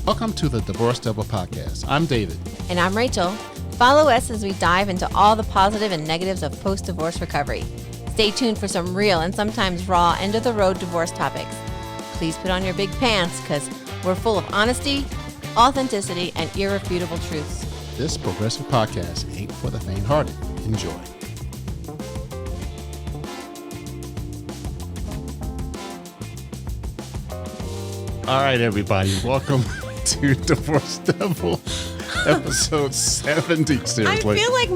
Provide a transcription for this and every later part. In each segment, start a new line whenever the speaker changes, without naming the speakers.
Welcome to the Divorce Devil Podcast. I'm David.
And I'm Rachel. Follow us as we dive into all the positive and negatives of post-divorce recovery. Stay tuned for some real and sometimes raw end-of-the-road divorce topics. Please put on your big pants because we're full of honesty, authenticity, and irrefutable truths.
This progressive podcast ain't for the faint-hearted. Enjoy. All right, everybody. Welcome to Divorce Devil, episode 70. Seriously.
I feel like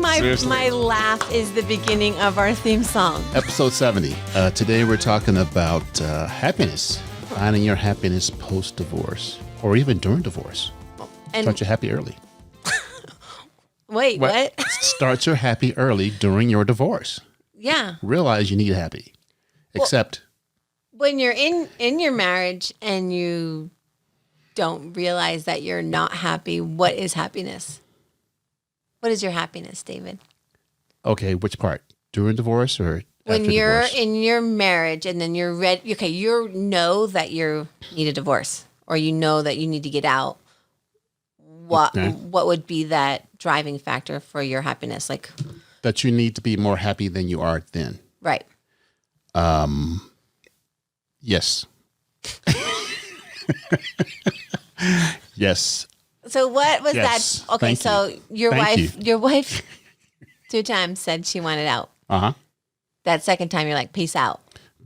my laugh is the beginning of our theme song.
Episode 70. Today we're talking about happiness. Finding your happiness post-divorce or even during divorce.
And
Start your happy early.
Wait, what?
Start your happy early during your divorce.
Yeah.
Realize you need happy. Except
when you're in your marriage and you don't realize that you're not happy, what is happiness? What is your happiness, David?
okay, which part? During divorce or
When
after
you're
divorce?
in your marriage and then you're ready, okay, you know that you need a divorce or you know that you need to get out. What would be that driving factor for your happiness? Like
That you need to be more happy than you are then.
right.
Yes. Yes.
So what was
Yes.
that? Okay,
Thank
so
you.
your
Thank
wife 2 times said she wanted out.
Uh-huh.
That second time you're like, peace out.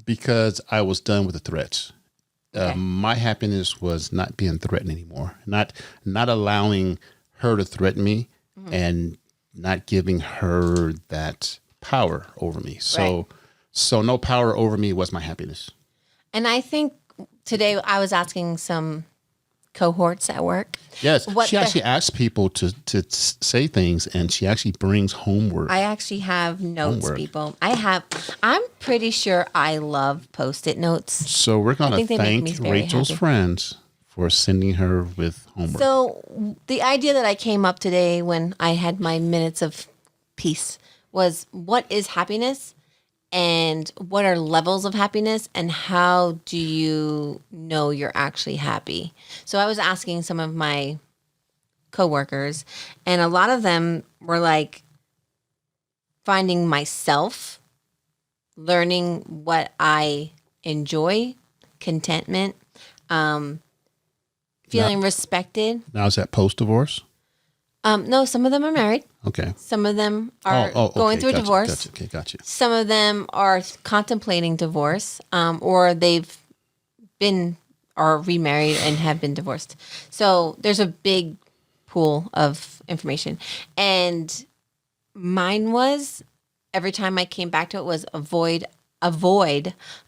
Because I was done with the threats.
Okay.
My happiness was not being threatened anymore. Not allowing her to threaten me and not giving her that power over me. So no power over me was my happiness.
And I think today I was asking some cohorts at work.
Yes. She actually asks people to say things, and she actually brings homework.
I actually have notes,
Homework.
people. I'm pretty sure I love Post-it notes.
So we're going to
think they make me
thank
very
Rachel's
happy.
friends for sending her with homework.
So the idea that I came up today when I had my minutes of peace was what is happiness and what are levels of happiness and how do you know you're actually happy? So I was asking some of my coworkers and a lot of them were like finding myself, learning what I enjoy, contentment, feeling respected.
Now, is that post-divorce?
No, some of them are married.
Okay.
Some of them are
Okay,
going through a
gotcha,
divorce.
Gotcha. Okay, gotcha.
Some of them are contemplating divorce, or they've been or remarried and have been divorced. So there's a big pool of information. And mine was, every time I came back to it, was a void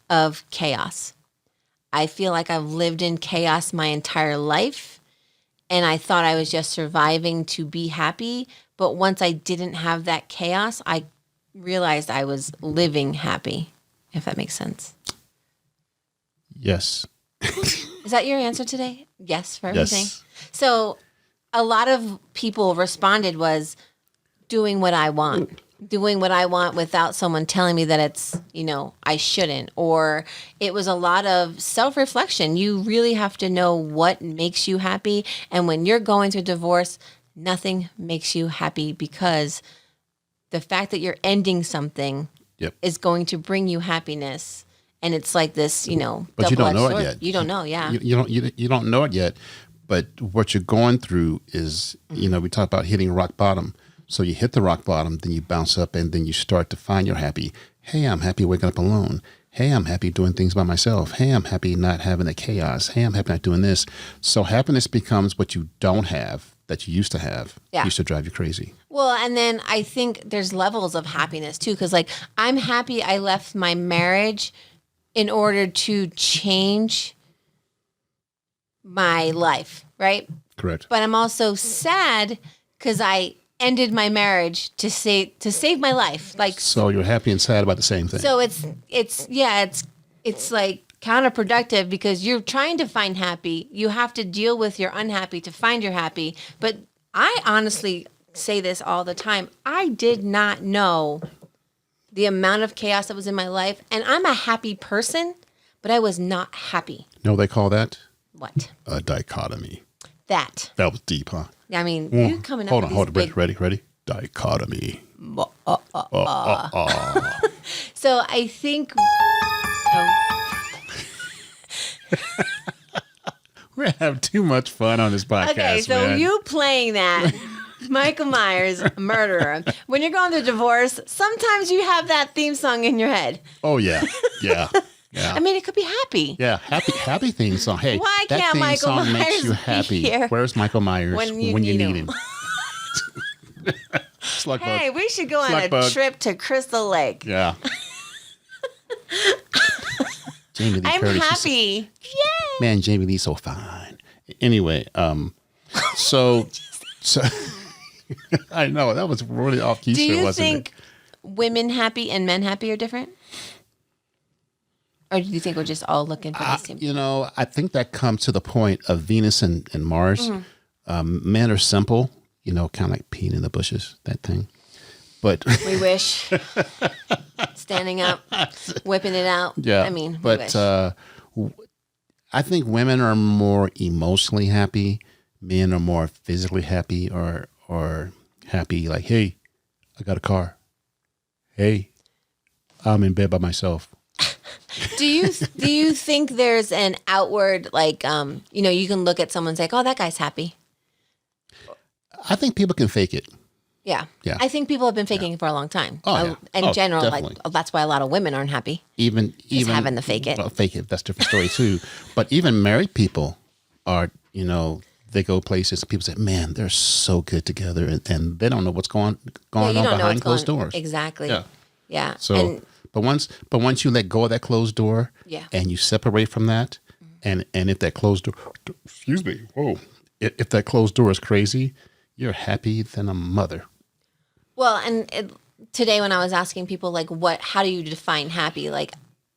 of chaos. I feel like I've lived in chaos my entire life. And I thought I was just surviving to be happy. But once I didn't have that chaos, I realized I was living happy, if that makes sense.
Yes.
Is that your answer today? Yes, for everything?
Yes.
So a lot of people responded was doing what I want. Doing what I want without someone telling me that it's, I shouldn't. Or it was a lot of self-reflection. You really have to know what makes you happy. And when you're going through divorce, nothing makes you happy because the fact that you're ending something is going to bring you happiness. And it's like this,
But you don't know
double-edged
it
sword.
yet.
You don't know, yeah.
You don't know it yet. But what you're going through is, we talk about hitting rock bottom. So you hit the rock bottom, then you bounce up, and then you start to find you're happy. Hey, I'm happy waking up alone. Hey, I'm happy doing things by myself. Hey, I'm happy not having the chaos. Hey, I'm happy not doing this. So happiness becomes what you don't have that you used to have.
Yeah.
Used to drive you crazy.
Well, and then I think there's levels of happiness too, because like I'm happy I left my marriage in order to change my life, right?
Correct.
But I'm also sad because I ended my marriage to save my life. Like
So you're happy and sad about the same thing.
so it's like counterproductive because you're trying to find happy. You have to deal with your unhappy to find your happy. But I honestly say this all the time. I did not know the amount of chaos that was in my life. And I'm a happy person, but I was not happy.
You know what they call that?
What?
A dichotomy.
That.
That was deep, huh?
I mean, you're coming up
Hold
with
on,
these
hold on.
big...
Ready? Dichotomy.
So I think... Oh,
We're having too much fun on this podcast,
okay, so
man.
you playing that... Michael Myers, murderer. When you're going through divorce, sometimes you have that theme song in your head.
Oh, yeah. Yeah. Yeah.
I mean, it could be happy.
Yeah, happy theme song. Hey,
Why
that
can't
theme
Michael
song makes
Myers
you
be
happy.
here
Where's Michael Myers
when
when
you
you
need
need
him?
Slug
Hey,
bug.
we should go on
Slug
a
bug.
trip to Crystal Lake.
Yeah. Jamie Lee
I'm
Curtis,
happy. Yay!
man, Jamie Lee's so fine. Anyway, so I know that was really off key.
Do you
wasn't
think women happy and men happy are different? Or do you think we're just all looking for the same?
You know, I think that comes to the point of Venus and Mars. Men are simple, you know, kind of like peeing in the bushes, that thing. But
We wish. Standing up, whipping it out.
yeah,
I mean,
but
we wish.
I think women are more emotionally happy. Men are more physically happy, or happy. Like, hey, I got a car. Hey, I'm in bed by myself.
Do you think there's an outward, like, you know, you can look at someone and say, oh, that guy's happy.
I think people can fake it.
Yeah.
Yeah.
I think people have been faking it for a long time.
Oh, yeah.
In
Oh,
general,
definitely.
like, that's why a lot of women aren't happy.
Even
having to fake it.
Well, fake it. That's a different story too. But even married people are, you know, they go places. People say, "Man, they're so good together," and they don't know what's going
Yeah,
on
you don't know
behind
what's
closed
going-
doors.
Exactly.
Yeah.
Yeah.
So,
And
but once you let go of that closed door,
Yeah.
and you separate from that, and if that closed door, excuse me, whoa, if that closed door is crazy, you're happy than a mother.
well, today when I was asking people like how do you define happy? Like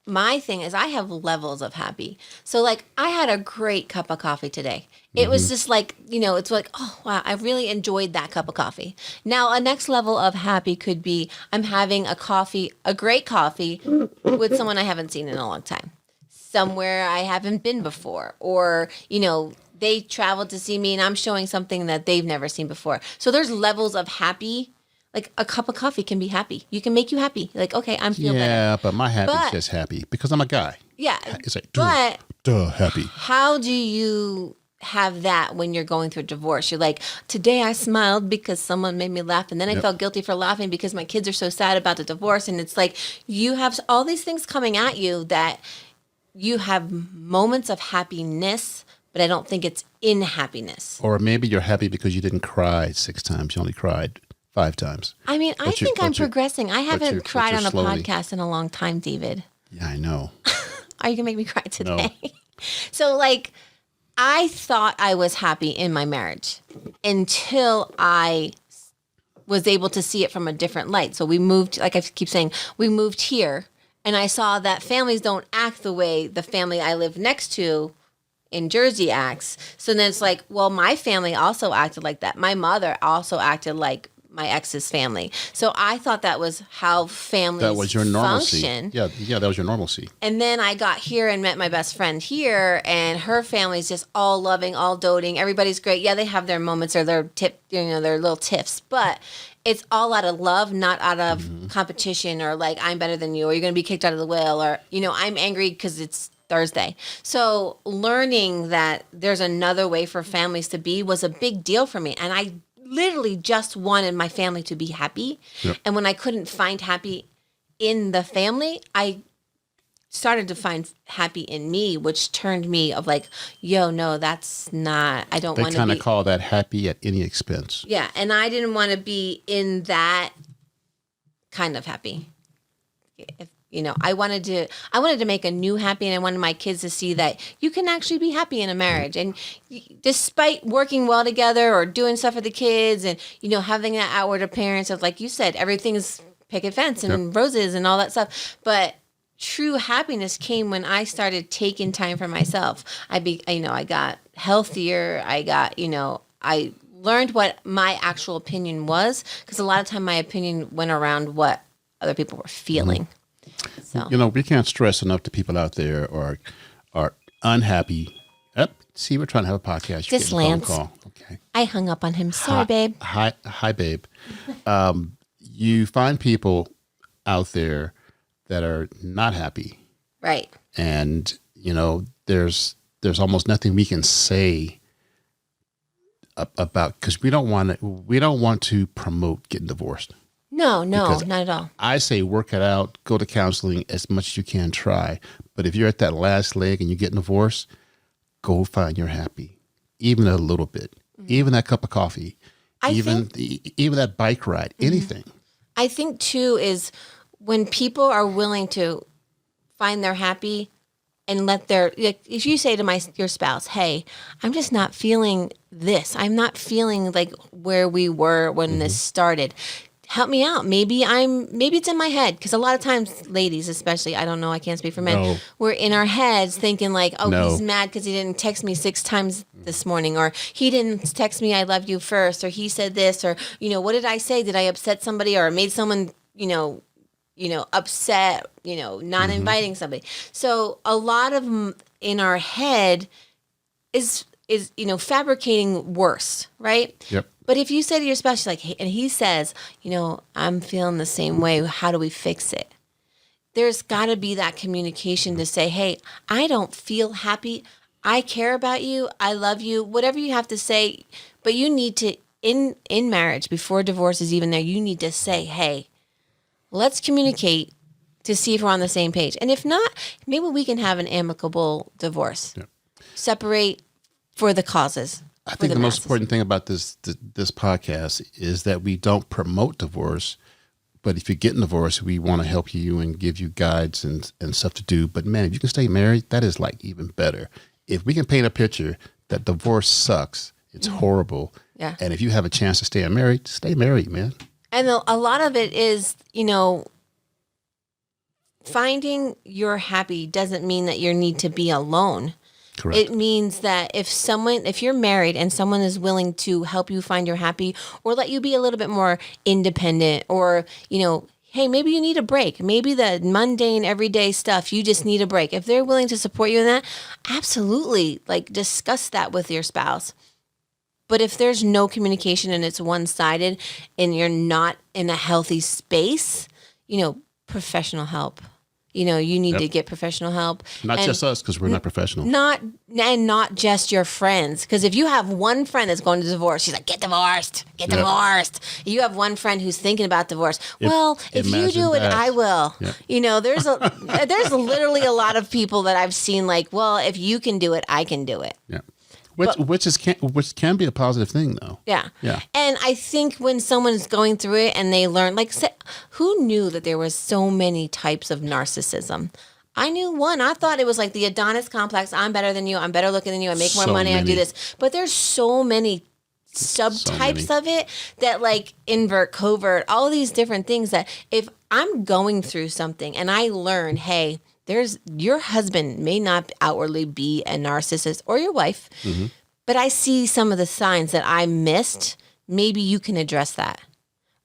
my thing is I have levels of happy. So like I had a great cup of coffee today. It was just like, you know, it's like, oh wow, I really enjoyed that cup of coffee. Now a next level of happy could be I'm having a great coffee with someone I haven't seen in a long time. Somewhere I haven't been before, or, you know, they traveled to see me and I'm showing something that they've never seen before. So there's levels of happy. Like a cup of coffee can be happy. You can make you happy. Like, okay, I'm feeling better.
Yeah, but my happy is
But-
just happy because I'm a guy.
Yeah.
It's like,
But
happy.
how do you have that when you're going through a divorce? You're like, today I smiled because someone made me laugh. And then I felt guilty for laughing because my kids are so sad about the divorce. And it's like, you have all these things coming at you that you have moments of happiness, but I don't think it's in happiness.
Or maybe you're happy because you didn't cry 6 times. You only cried 5 times.
I mean, I think I'm progressing. I haven't
you're
cried on a
slowly.
podcast in a long time, David.
Yeah, I know.
Are you gonna make me cry today?
No.
So like I thought I was happy in my marriage until I was able to see it from a different light. So we moved, like I keep saying, we moved here and I saw that families don't act the way the family I live next to in Jersey acts. So then it's like, well, my family also acted like that. My mother also acted like my ex's family. So I thought that was how families
That was your normalcy.
function.
Yeah, that was your normalcy.
And then I got here and met my best friend here, and her family's just all loving, all doting. Everybody's great. Yeah, they have their moments or their their little tiffs, but it's all out of love, not out of competition or like I'm better than you, or you're going to be kicked out of the will, or I'm angry because it's Thursday. So learning that there's another way for families to be was a big deal for me, and I literally just wanted my family to be happy.
Yep.
And when I couldn't find happy in the family, I started to find happy in me, which turned me of like, yo, no, that's not, I don't
They
want to
kind
be.
of call that happy at any expense.
Yeah. And I didn't want to be in that kind of happy. If, I wanted to make a new happy, and I wanted my kids to see that you can actually be happy in a marriage. And despite working well together or doing stuff for the kids and, having that outward appearance of, like you said, everything's picket fence and roses and all that stuff. But true happiness came when I started taking time for myself. I got healthier. I learned what my actual opinion was, because a lot of time my opinion went around what other people were feeling. So
We can't stress enough to people out there are unhappy. Yep. See, we're trying to have a podcast. You're
Just
getting a phone
Lance.
call. Okay.
I hung up on him. Sorry, babe.
Hi, babe. You find people out there that are not happy,
Right.
and there's almost nothing we can say about, because we don't want to promote getting divorced.
No,
Because
not at all.
I say work it out, go to counseling as much as you can, try. But if you're at that last leg and you're getting divorced, go find your happy, even a little bit, even that cup of coffee, even that bike ride, anything.
I think too is when people are willing to find their happy and let their, like, if you say to your spouse, hey, I'm just not feeling this. I'm not feeling like where we were when this started. Help me out. Maybe it's in my head. Because a lot of times, ladies especially, I don't know, I can't speak for men,
No.
we're in our heads thinking like, oh,
No.
he's mad because he didn't text me 6 times this morning, or he didn't text me I love you first, or he said this, or, what did I say? Did I upset somebody or made someone, upset, not inviting somebody? So a lot of them in our head is fabricating worse, right?
Yep.
But if you say to your spouse, like, hey, and he says, I'm feeling the same way. How do we fix it? There's got to be that communication to say, hey, I don't feel happy. I care about you. I love you. Whatever you have to say, but you need to, in marriage, before divorce is even there, you need to say, hey, let's communicate to see if we're on the same page. And if not, maybe we can have an amicable divorce.
Yep.
Separate for the causes.
I think the most important thing about this podcast is that we don't promote divorce, but if you're getting divorced, we want to help you and give you guides and stuff to do. But man, if you can stay married, that is like even better. If we can paint a picture that divorce sucks, it's horrible.
Yeah.
And if you have a chance to stay married, man.
And a lot of it is, finding you're happy doesn't mean that you need to be alone.
Correct.
It means that if you're married and someone is willing to help you find your happy or let you be a little bit more independent, or, hey, maybe you need a break. Maybe the mundane everyday stuff, you just need a break. If they're willing to support you in that, absolutely, like, discuss that with your spouse. But if there's no communication and it's one-sided and you're not in a healthy space, professional help. You need to get professional help.
Not just us, because we're not professional.
Not just your friends. Because if you have one friend that's going to divorce, she's like, get divorced. You have one friend who's thinking about divorce. If you do it, I will. Yep. There's literally a lot of people that I've seen like, well, if you can do it, I can do it.
Yeah. Which can be a positive thing, though.
Yeah.
Yeah.
And I think when someone's going through it and they learn, like, who knew that there was so many types of narcissism? I knew one. I thought it was like the Adonis complex. I'm better than you. I'm better looking than you. I make more money. I do this. But there's so many subtypes of it that, like, invert, covert, all these different things that if I'm going through something and I learn, hey, your husband may not outwardly be a narcissist, or your wife, but I see some of the signs that I missed. Maybe you can address that.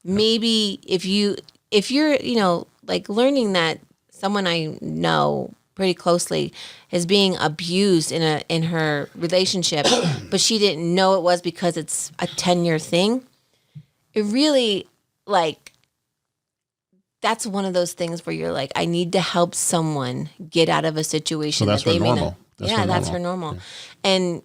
Maybe if you're, like, learning that someone I know pretty closely is being abused in her relationship, but she didn't know it was because it's a 10-year thing. It really, like, that's one of those things where you're like, I need to help someone get out of a situation.
So that's
that they
her
may
normal.
not. That's her normal. Yeah. And,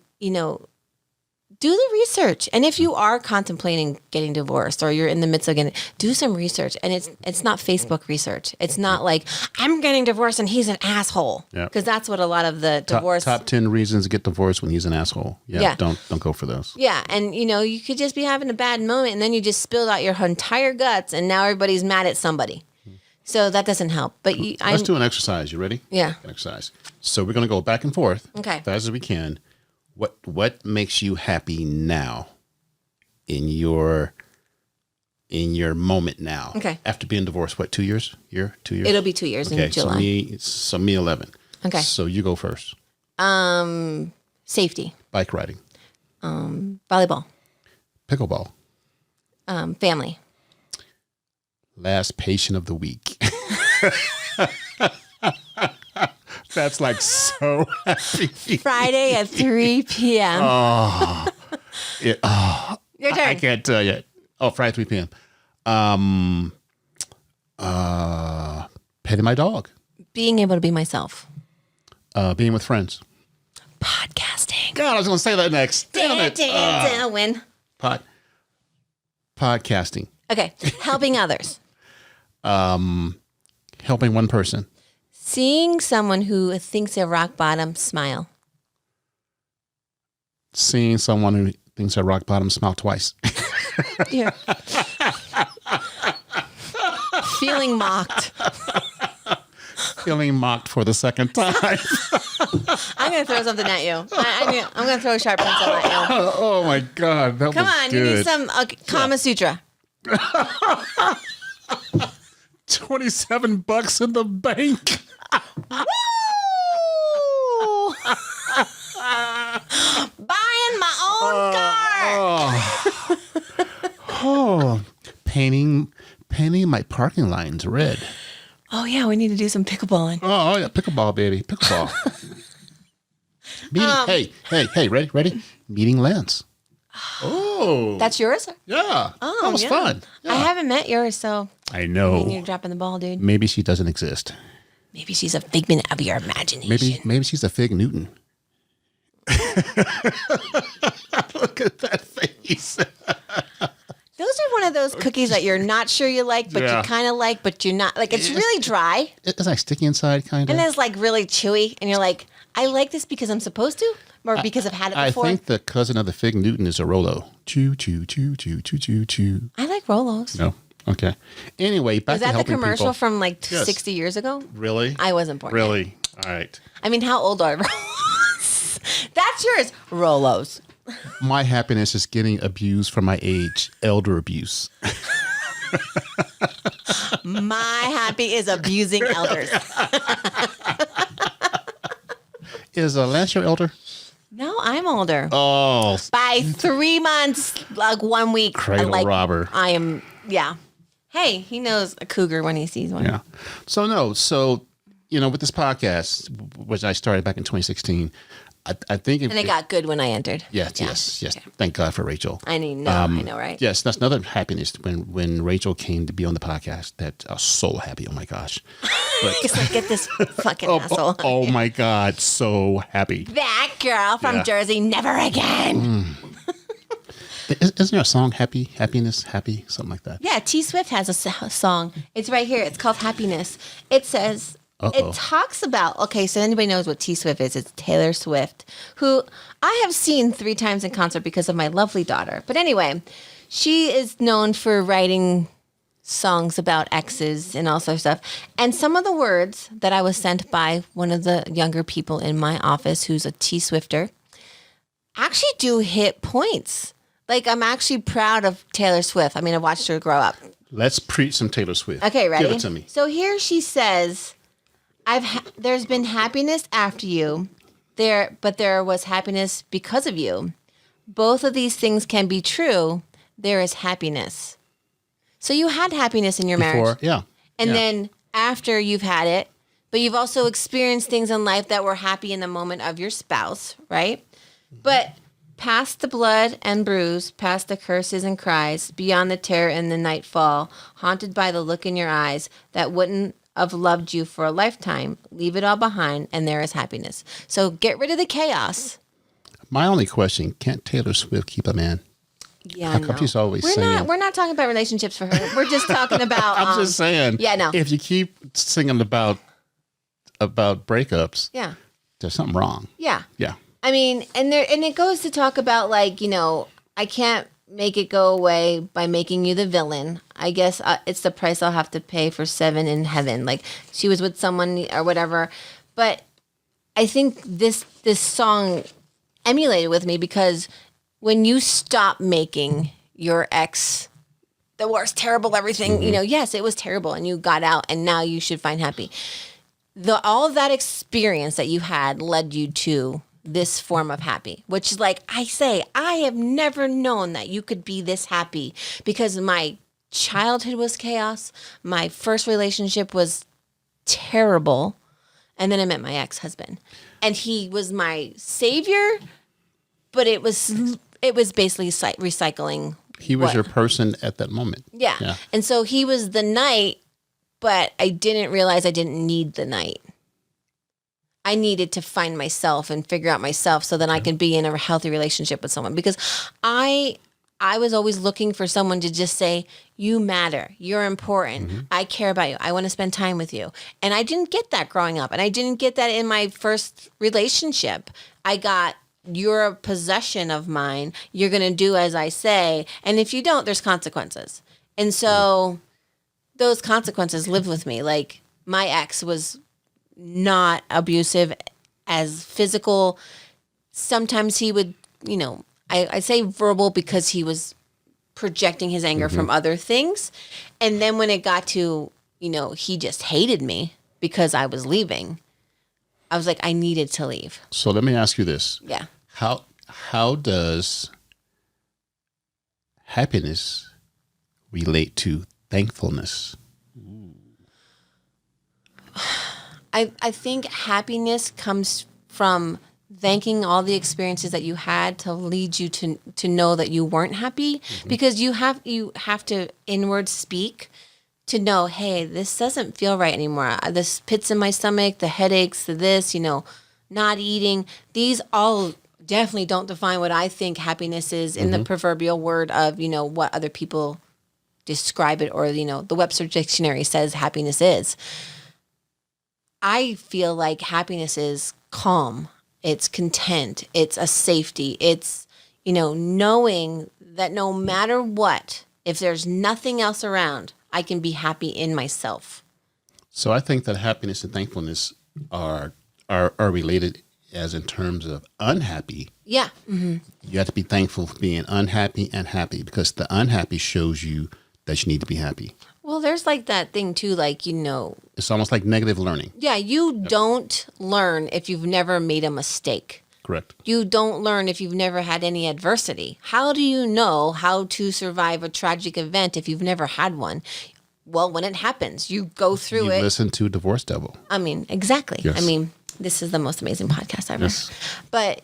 do the research. And if you are contemplating getting divorced or you're in the midst of do some research. And it's not Facebook research. It's not like, I'm getting divorced and he's an asshole. Because that's what a lot of the divorce.
Top 10 reasons to get divorced when he's an asshole. Yeah. Don't go for those.
Yeah. And, you could just be having a bad moment and then you just spilled out your entire guts and now everybody's mad at somebody. So that doesn't help. But
let's do an exercise. You ready?
Yeah.
An exercise. So we're going to go back and forth.
Okay.
Fast as we can. What makes you happy now in your moment now?
Okay.
After being divorced, 2 years? 2 years?
It'll be 2 years in July.
So me 11.
Okay.
So you go first.
Safety.
Bike riding.
Volleyball.
Pickleball.
Family.
Last patient of the week. That's like so happy.
Friday at 3 p.m.
Your
Your turn.
I can't tell you. Oh, Friday 3 p.m. Petting my dog.
Being able to be myself.
Being with friends.
Podcasting.
God, I was going to say that next. Damn it.
Win.
Podcasting.
Okay. Helping others.
Helping one person.
Seeing someone who thinks they're rock bottom, smile.
Seeing someone who thinks they're rock bottom, smile twice.
Yeah. Feeling mocked.
Feeling mocked for the second time.
I'm going to throw something at you. I'm going to throw a sharp pencil at you.
Oh my God. That
Come
was
on.
good.
You need some Kama Sutra.
$27 in the bank.
Woo! Buying my own car.
Oh, painting my parking lines red.
Oh, yeah. We need to do some pickleballing.
Oh yeah, pickleball, baby, pickleball. Hey, ready? Meeting Lance. Oh,
That's yours?
yeah.
Oh,
that was
yeah.
fun. Yeah.
I haven't met yours, so
I know.
you're dropping the ball, dude.
Maybe she doesn't exist.
Maybe she's a figment of your imagination.
Maybe she's a Fig Newton. Look at that face.
Those are one of those cookies that you're not sure you like, but
Yeah.
you kind of like, but you're not. Like, it's really dry,
It's like sticky inside, kind of.
and it's like really chewy, and you're like, I like this because I'm supposed to, or because I've had it
I
before.
think the cousin of the Fig Newton is a Rolo. Chew, chew, chew, chew, chew, chew, chew.
I like Rolos.
No. Okay. Anyway, back
Was
to
that the
helping
commercial
people.
from like
Yes.
60 years ago?
Really?
I wasn't born yet.
Really? All right.
I mean, how old are Rolos? That's yours. Rolos.
My happiness is getting abused from my age. Elder abuse.
My happy is abusing elders.
Is Lance your elder?
No, I'm older.
Oh,
By 3 months, like 1 week.
Cradle robber.
I am, yeah. Hey, he knows a cougar when he sees one.
yeah. So, with this podcast, which I started back in 2016, I think...
And it got good when I entered.
Yes. Thank God for Rachel.
I know, right?
Yes, that's another happiness when Rachel came to be on the podcast. That I was so happy. Oh my gosh. But,
Just like, get this fucking asshole.
oh my God, so happy.
That girl from
Yeah.
Jersey, never again.
Isn't there a song, Happiness, Happy, something like that?
Yeah, T Swift has a song. It's right here. It's called Happiness. It says,
Uh-oh.
it talks about, okay, so anybody knows what T Swift is. It's Taylor Swift, who I have seen 3 times in concert because of my lovely daughter. But anyway, she is known for writing songs about exes and all sorts of stuff. And some of the words that I was sent by one of the younger people in my office who's a T Swifter actually do hit points. Like, I'm actually proud of Taylor Swift. I mean, I've watched her grow up.
Let's preach some Taylor Swift.
Okay, ready?
Give it to me.
So here she says, there's been happiness after you, but there was happiness because of you. Both of these things can be true. There is happiness. So you had happiness in your marriage.
Yeah.
And
Yeah.
then after you've had it, but you've also experienced things in life that were happy in the moment of your spouse, right? But past the blood and bruise, past the curses and cries, beyond the terror and the nightfall, haunted by the look in your eyes that wouldn't have loved you for a lifetime, leave it all behind, and there is happiness. So get rid of the chaos.
My only question, can't Taylor Swift keep a man?
Yeah,
How come she's always
we're
singing?
We're not talking about relationships for her. We're just talking about.
I'm just saying.
Yeah, no.
If you keep singing about breakups,
Yeah.
there's something wrong.
Yeah.
Yeah.
I mean, and it goes to talk about like, I can't make it go away by making you the villain. I guess it's the price I'll have to pay for 7 in heaven. Like she was with someone or whatever. But I think this song emulated with me because when you stop making your ex the worst, terrible, everything, yes, it was terrible and you got out and now you should find happy. All of that experience that you had led you to this form of happy, which is like I say, I have never known that you could be this happy because my childhood was chaos. My first relationship was terrible. And then I met my ex-husband, and he was my savior, but it was basically recycling.
He was your person at that moment.
Yeah. And so he was the knight, but I didn't realize I didn't need the knight. I needed to find myself and figure out myself so that I can be in a healthy relationship with someone, because I was always looking for someone to just say, you matter, you're important, I care about you, I want to spend time with you. And I didn't get that growing up, and I didn't get that in my first relationship. I got, you're a possession of mine, you're going to do as I say, and if you don't, there's consequences. And so those consequences lived with me. Like, my ex was not abusive as physical. Sometimes he would, I say verbal because he was projecting his anger from other things. And then when it got to, he just hated me because I was leaving, I was like, I needed to leave.
So let me ask you this.
Yeah.
How does happiness relate to thankfulness?
I think happiness comes from thanking all the experiences that you had to lead you to know that you weren't happy, because you have to inward speak to know, hey, this doesn't feel right anymore. This pits in my stomach, the headaches, this, not eating. These all definitely don't define what I think happiness is in the proverbial word of, what other people describe it, or, the Webster Dictionary says happiness is. I feel like happiness is calm. It's content. It's a safety. It's, knowing that no matter what, if there's nothing else around, I can be happy in myself.
So I think that happiness and thankfulness are related, as in terms of unhappy.
Yeah.
You have to be thankful for being unhappy and happy, because the unhappy shows you that you need to be happy.
Well, there's like that thing too, like,
It's almost like negative learning.
Yeah, you don't learn if you've never made a mistake.
Correct.
You don't learn if you've never had any adversity. How do you know how to survive a tragic event if you've never had one? Well, when it happens, you go through it.
Listen to Divorce Devil.
Exactly.
Yes.
This is the most amazing podcast ever.
Yes.
But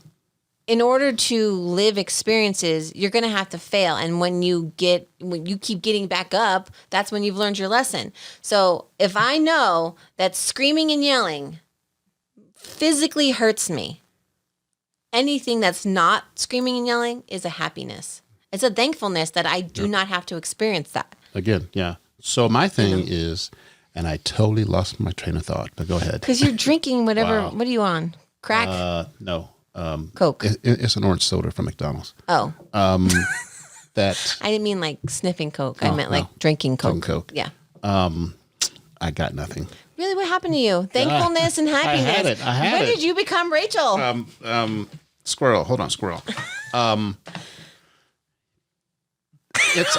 in order to live experiences, you're going to have to fail. And when you keep getting back up, that's when you've learned your lesson. So if I know that screaming and yelling physically hurts me, anything that's not screaming and yelling is a happiness. It's a thankfulness that I do not have to experience that.
Again, yeah. So my thing is, and I totally lost my train of thought, but go ahead.
Because you're drinking whatever.
Wow.
What are you on? Crack?
No.
Coke.
It's an orange soda from McDonald's.
Oh.
That
I didn't mean like sniffing Coke. I meant like drinking Coke.
Coke.
Yeah.
I got nothing.
Really, what happened to you? Thankfulness and happiness.
I had it.
When did you become Rachel?
Squirrel. Hold on, squirrel. It's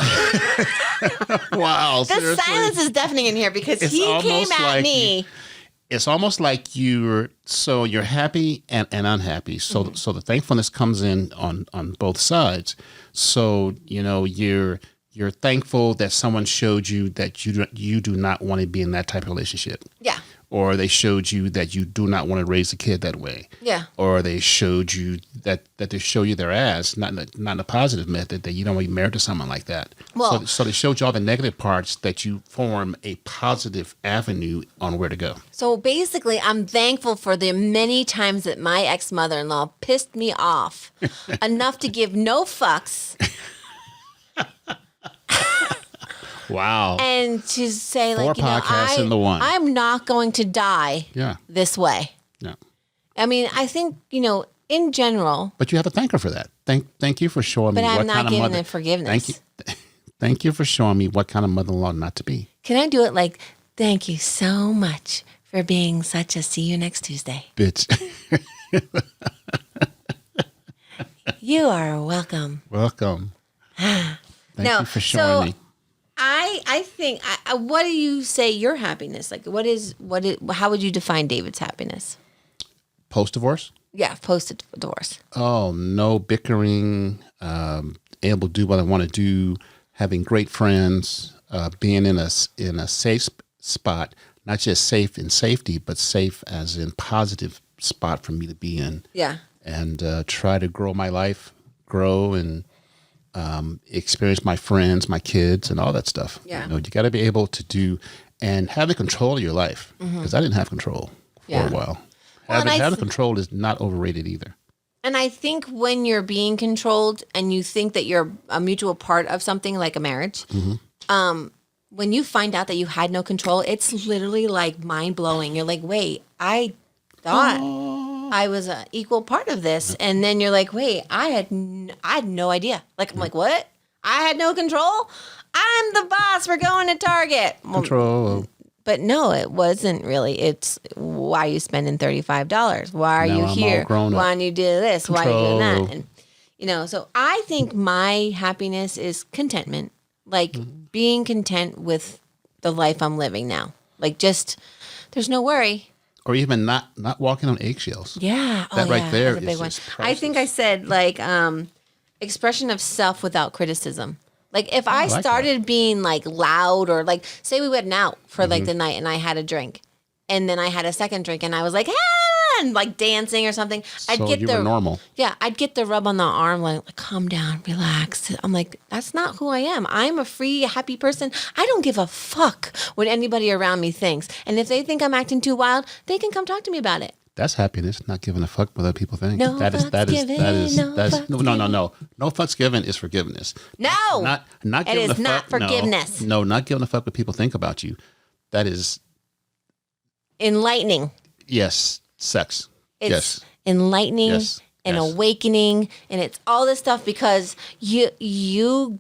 wow.
The
seriously.
silence is deafening in here because he came at me.
It's almost like you're happy and unhappy. So the thankfulness comes in on both sides. So you're thankful that someone showed you that you do not want to be in that type of relationship.
Yeah.
Or they showed you that you do not want to raise a kid that way.
Yeah.
Or they showed you that they show you their ass, not in a positive method, that you don't want to be married to someone like that.
Well,
so they showed you all the negative parts that you form a positive avenue on where to go.
So basically, I'm thankful for the many times that my ex-mother-in-law pissed me off enough to give no fucks.
Wow.
And to say, like,
4 podcasts in the one.
I'm not going to die this way.
Yeah.
I think, in general.
But you have to thank her for that. Thank you for showing me what kind of mother.
But I'm not giving them forgiveness.
Thank you for showing me what kind of mother-in-law not to be.
Can I do it like, thank you so much for being such a see you next Tuesday.
Bitch.
You are welcome.
Welcome. Thank you for showing me.
I think, what do you say your happiness? Like, how would you define David's happiness?
Post-divorce?
Yeah, post-divorce.
Oh, no bickering, able to do what I want to do, having great friends, being in a safe spot, not just safe in safety, but safe as in positive spot for me to be in.
Yeah.
And try to grow my life, grow and experience my friends, my kids, and all that stuff.
Yeah.
You know, you got to be able to do and have the control of your life, because I didn't have control for a while. Having control is not overrated either.
And I think when you're being controlled and you think that you're a mutual part of something like a marriage, when you find out that you had no control, it's literally like mind blowing. You're like, wait, I thought I was an equal part of this. And then you're like, wait, I had no idea. Like, I'm like, what? I had no control? I'm the boss. We're going to Target.
Control.
But no, it wasn't really. It's why are you spending $35? Why are you here? Why don't you do this? Control. Why are you doing that? And so I think my happiness is contentment. Like being content with the life I'm living now. Like just there's no worry.
Or even not walking on eggshells.
Yeah.
That right there
is a big one.
Priceless.
I think I said like expression of self without criticism. Like if I started being like loud or like say we went out for like the night and I had a drink and then I had a second drink and I was like, and like dancing or something. I'd get
you were normal.
Yeah, I'd get the rub on the arm like calm down, relax. I'm like, that's not who I am. I'm a free, happy person. I don't give a fuck what anybody around me thinks. And if they think I'm acting too wild, they can come talk to me about it.
That's happiness, not giving a fuck what other people think.
No
fucks given is forgiveness.
No.
Not
it
giving
is not forgiveness.
No, not giving a fuck what people think about you. That is
enlightening.
Yes. Sex.
It's enlightening and awakening, and it's all this stuff because you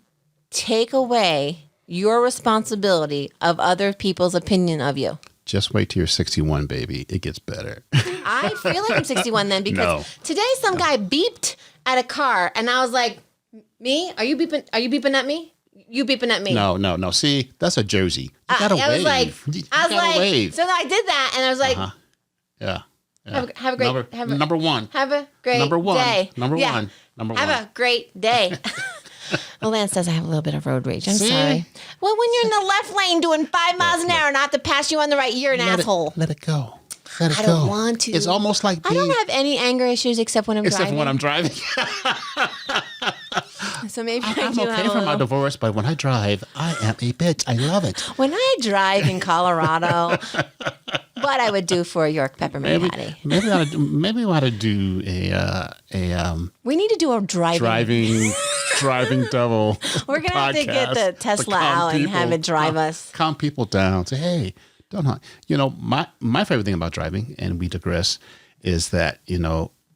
take away your responsibility of other people's opinion of you.
Just wait till you're 61, baby. It gets better.
I feel like I'm 61 then because today some guy beeped at a car, and I was like, "Me? Are you beeping? Are you beeping at me? You beeping at me?"
No. See, that's a Jersey. You gotta wave.
I was like,
wave.
So I did that, and I was like,
Yeah.
Have a great
number one.
Have a great day.
Number one.
Have a great day. Well, Lance says I have a little bit of road rage. I'm sorry. Well, when you're in the left lane doing 5 miles an hour and I have to pass you on the right, you're an asshole.
Let it go.
I don't want to.
It's almost like
I don't have any anger issues except when I'm driving.
Except when I'm driving.
So maybe
I'm okay for my divorce, but when I drive, I am a bitch. I love it.
When I drive in Colorado, what I would do for a York peppermint patty.
Maybe we ought to do a
we need to do a driving devil. We're gonna have to get the Tesla out and have it drive us.
Calm people down. Say, hey, don't hunt. My favorite thing about driving, and we digress, is that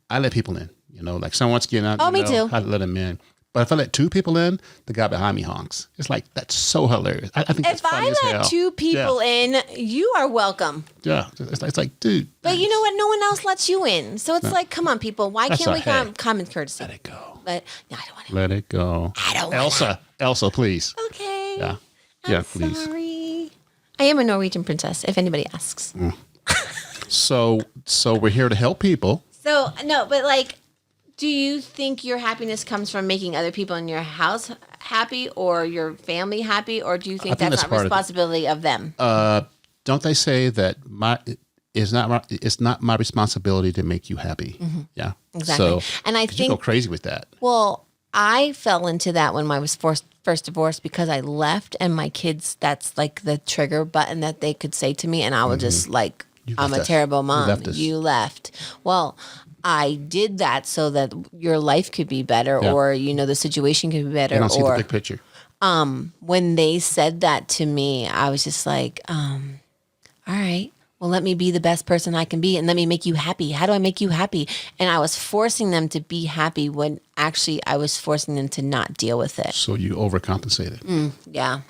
I let people in. Like someone's getting out.
Oh, me too.
I let them in. But if I let 2 people in, the guy behind me honks. It's like, that's so hilarious. I think that's funny as hell.
If I let 2 people in, you are welcome.
Yeah. It's like, dude.
But you know what? No one else lets you in. So it's like, come on, people. Why can't we common courtesy?
Let it go.
I don't want to.
Let it go.
I don't want
Elsa, please.
Okay.
Yeah.
I'm
please.
Sorry. I am a Norwegian princess, if anybody asks.
So we're here to help people.
So, no, but like, do you think your happiness comes from making other people in your house happy or your family happy? Or do you think that's not responsibility of them?
Don't they say that it's not my responsibility to make you happy? Mm-hmm. Yeah.
Exactly.
So,
and I think
you go crazy with that.
Well, I fell into that when I was first divorced because I left and my kids, that's like the trigger button that they could say to me. And I was just like, I'm a terrible mom. You left. Well, I did that so that your life could be better or, the situation could be better.
You don't see the big picture.
When they said that to me, I was just like, all right, well, let me be the best person I can be and let me make you happy. How do I make you happy? And I was forcing them to be happy when actually I was forcing them to not deal with it.
So you overcompensated.
Yeah.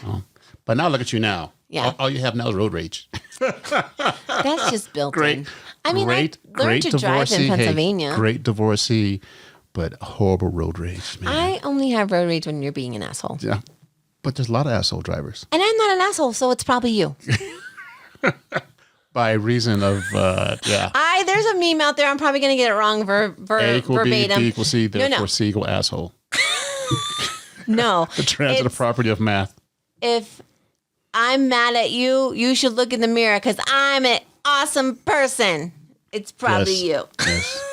But now look at you now.
Yeah.
All you have now is road rage.
That's just built in. I mean,
great
to drive in Pennsylvania.
Hey, great divorcee, but horrible road rage, man.
I only have road rage when you're being an asshole.
Yeah. But there's a lot of asshole drivers.
And I'm not an asshole, so it's probably you.
By reason of,
there's a meme out there. I'm probably going to get it wrong verbatim.
B equals C, therefore C equals asshole.
No.
The transitive property of math.
If I'm mad at you. You should look in the mirror because I'm an awesome person. It's probably you.
Yes.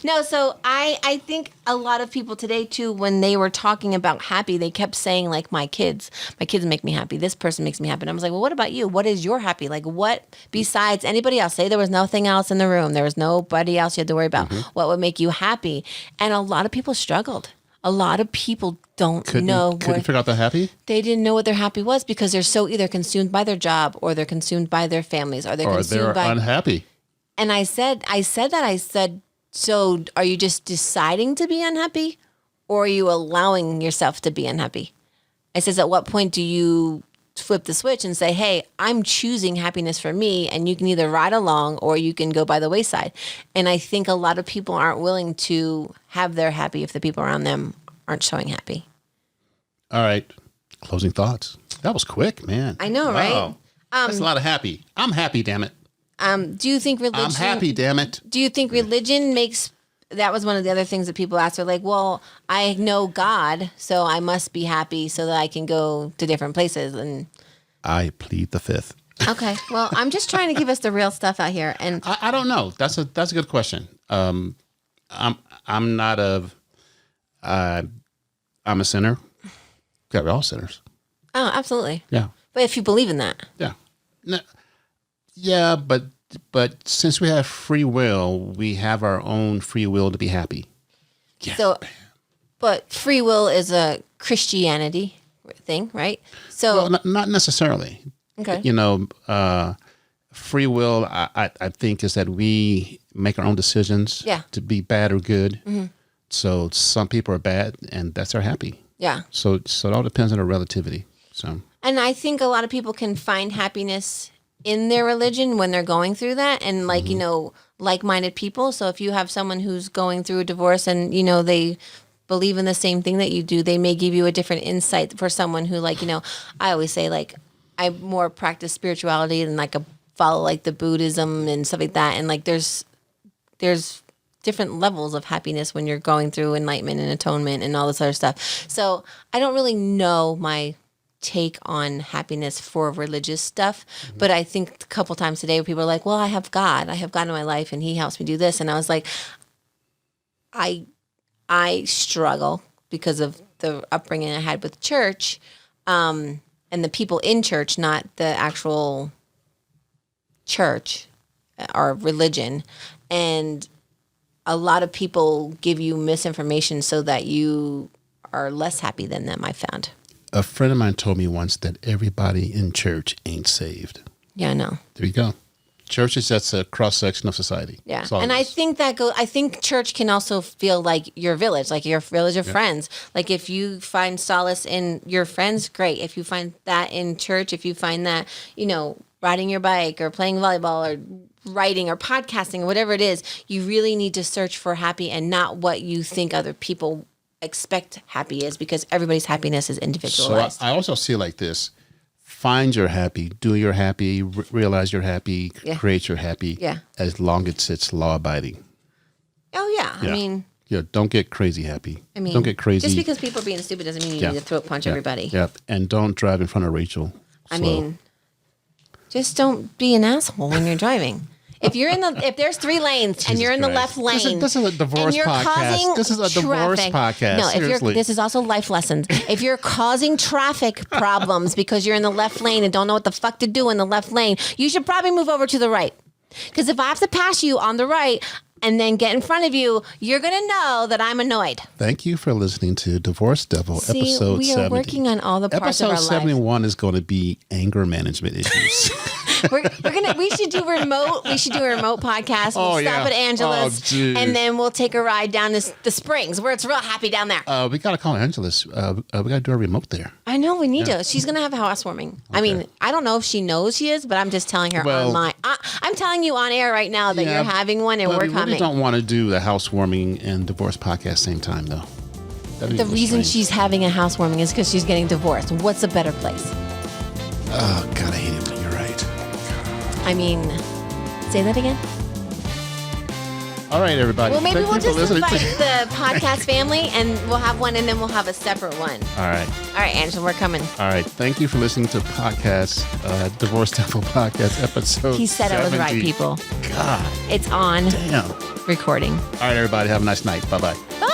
No, so I think a lot of people today too, when they were talking about happy, they kept saying like my kids make me happy. This person makes me happy. And I was like, well, what about you? What is your happy? Like what besides anybody else? Say there was nothing else in the room. There was nobody else you had to worry about. What would make you happy? And a lot of people struggled. A lot of people couldn't
figure out the happy.
They didn't know what their happy was because they're so either consumed by their job or they're consumed by their families or
they're unhappy.
And I said, so are you just deciding to be unhappy or are you allowing yourself to be unhappy? I says, at what point do you flip the switch and say, hey, I'm choosing happiness for me and you can either ride along or you can go by the wayside. And I think a lot of people aren't willing to have their happy if the people around them aren't showing happy.
All right. Closing thoughts. That was quick, man.
I know, right?
That's a lot of happy. I'm happy, damn it.
Do you think religion...
I'm happy, damn it.
Do you think religion makes... That was one of the other things that people asked. They're like, well, I know God, so I must be happy so that I can go to different places. And
I plead the fifth.
Okay. Well, I'm just trying to give us the real stuff out here. And
I don't know. That's a good question. I'm not I'm a sinner. Yeah, we're all sinners.
Oh, absolutely.
Yeah.
But if you believe in that.
Yeah. No, yeah, but since we have free will, we have our own free will to be happy. Yes.
So, but free will is a Christianity thing, right? So,
well, not necessarily.
Okay.
You know, free will, I think, is that we make our own decisions to be bad or good. Mm-hmm. So some people are bad, and that's our happy.
Yeah.
So it all depends on our relativity. So. And
I think a lot of people can find happiness in their religion when they're going through that, and like, you know, like-minded people. So if you have someone who's going through a divorce and, you know, they believe in the same thing that you do, they may give you a different insight for someone who, like, you know, I always say, like, I more practice spirituality and like follow like the Buddhism and stuff like that. And like, there's different levels of happiness when you're going through enlightenment and atonement and all this other stuff. So I don't really know my take on happiness for religious stuff, but I think a couple times today where people are like, well, I have God in my life and he helps me do this. And I was like, I struggle because of the upbringing I had with church, and the people in church, not the actual church or religion. And a lot of people give you misinformation so that you are less happy than them, I found.
A friend of mine told me once that everybody in church ain't saved.
Yeah, I know.
There you go. Church is just a cross-section of society.
Yeah. And I think I think church can also feel like your village, like your village of friends. Like if you find solace in your friends, great. If you find that in church, if you find that, you know, riding your bike or playing volleyball or writing or podcasting or whatever it is, you really need to search for happy and not what you think other people expect happy is, because everybody's happiness is individualized.
So I also see it like this. Find your happy, do your happy, realize you're happy, create your happy, as long as it's law-abiding.
Oh, yeah. I mean...
Yeah, don't get crazy happy.
I mean...
Don't get crazy.
Just because people are being stupid doesn't mean you need to throat punch everybody.
Yeah, and don't drive in front of Rachel.
I mean, just don't be an asshole when you're driving. If there's 3 lanes and you're in the left lane,
this is a divorce podcast. This is a divorce podcast.
No,
seriously.
This is also life lessons. If you're causing traffic problems because you're in the left lane and don't know what the fuck to do in the left lane, you should probably move over to the right. Because if I have to pass you on the right and then get in front of you, you're going to know that I'm annoyed.
Thank you for listening to Divorce Devil, episode 70.
We are working on all the parts of our life.
Episode 71 is going to be anger management issues.
We should do a remote podcast. We'll stop at Angela's and then we'll take a ride down the Springs where it's real happy down there.
We got to call Angela's. We got to do a remote there.
I know we need to. She's going to have a housewarming. Okay. I mean, I don't know if she knows she is, but I'm just telling her online. I'm telling you on air right now that you're having one and we're coming.
We really don't want to do the housewarming and divorce podcast same time though.
The reason she's having a housewarming is because she's getting divorced. What's a better place?
Oh, God, I hate it when you're right.
I mean, say that again.
All right, everybody.
Well, maybe
Thank
we'll
you for
just
listening
invite the podcast family, and we'll have one, and then we'll have a separate one.
All right.
All right, Angela, we're coming.
All right. Thank you for listening to Divorce Temple Podcast episode.
He said
70.
it was right, people.
God
It's on
damn.
recording.
All right, everybody. Have a nice night. Bye-bye.
Bye.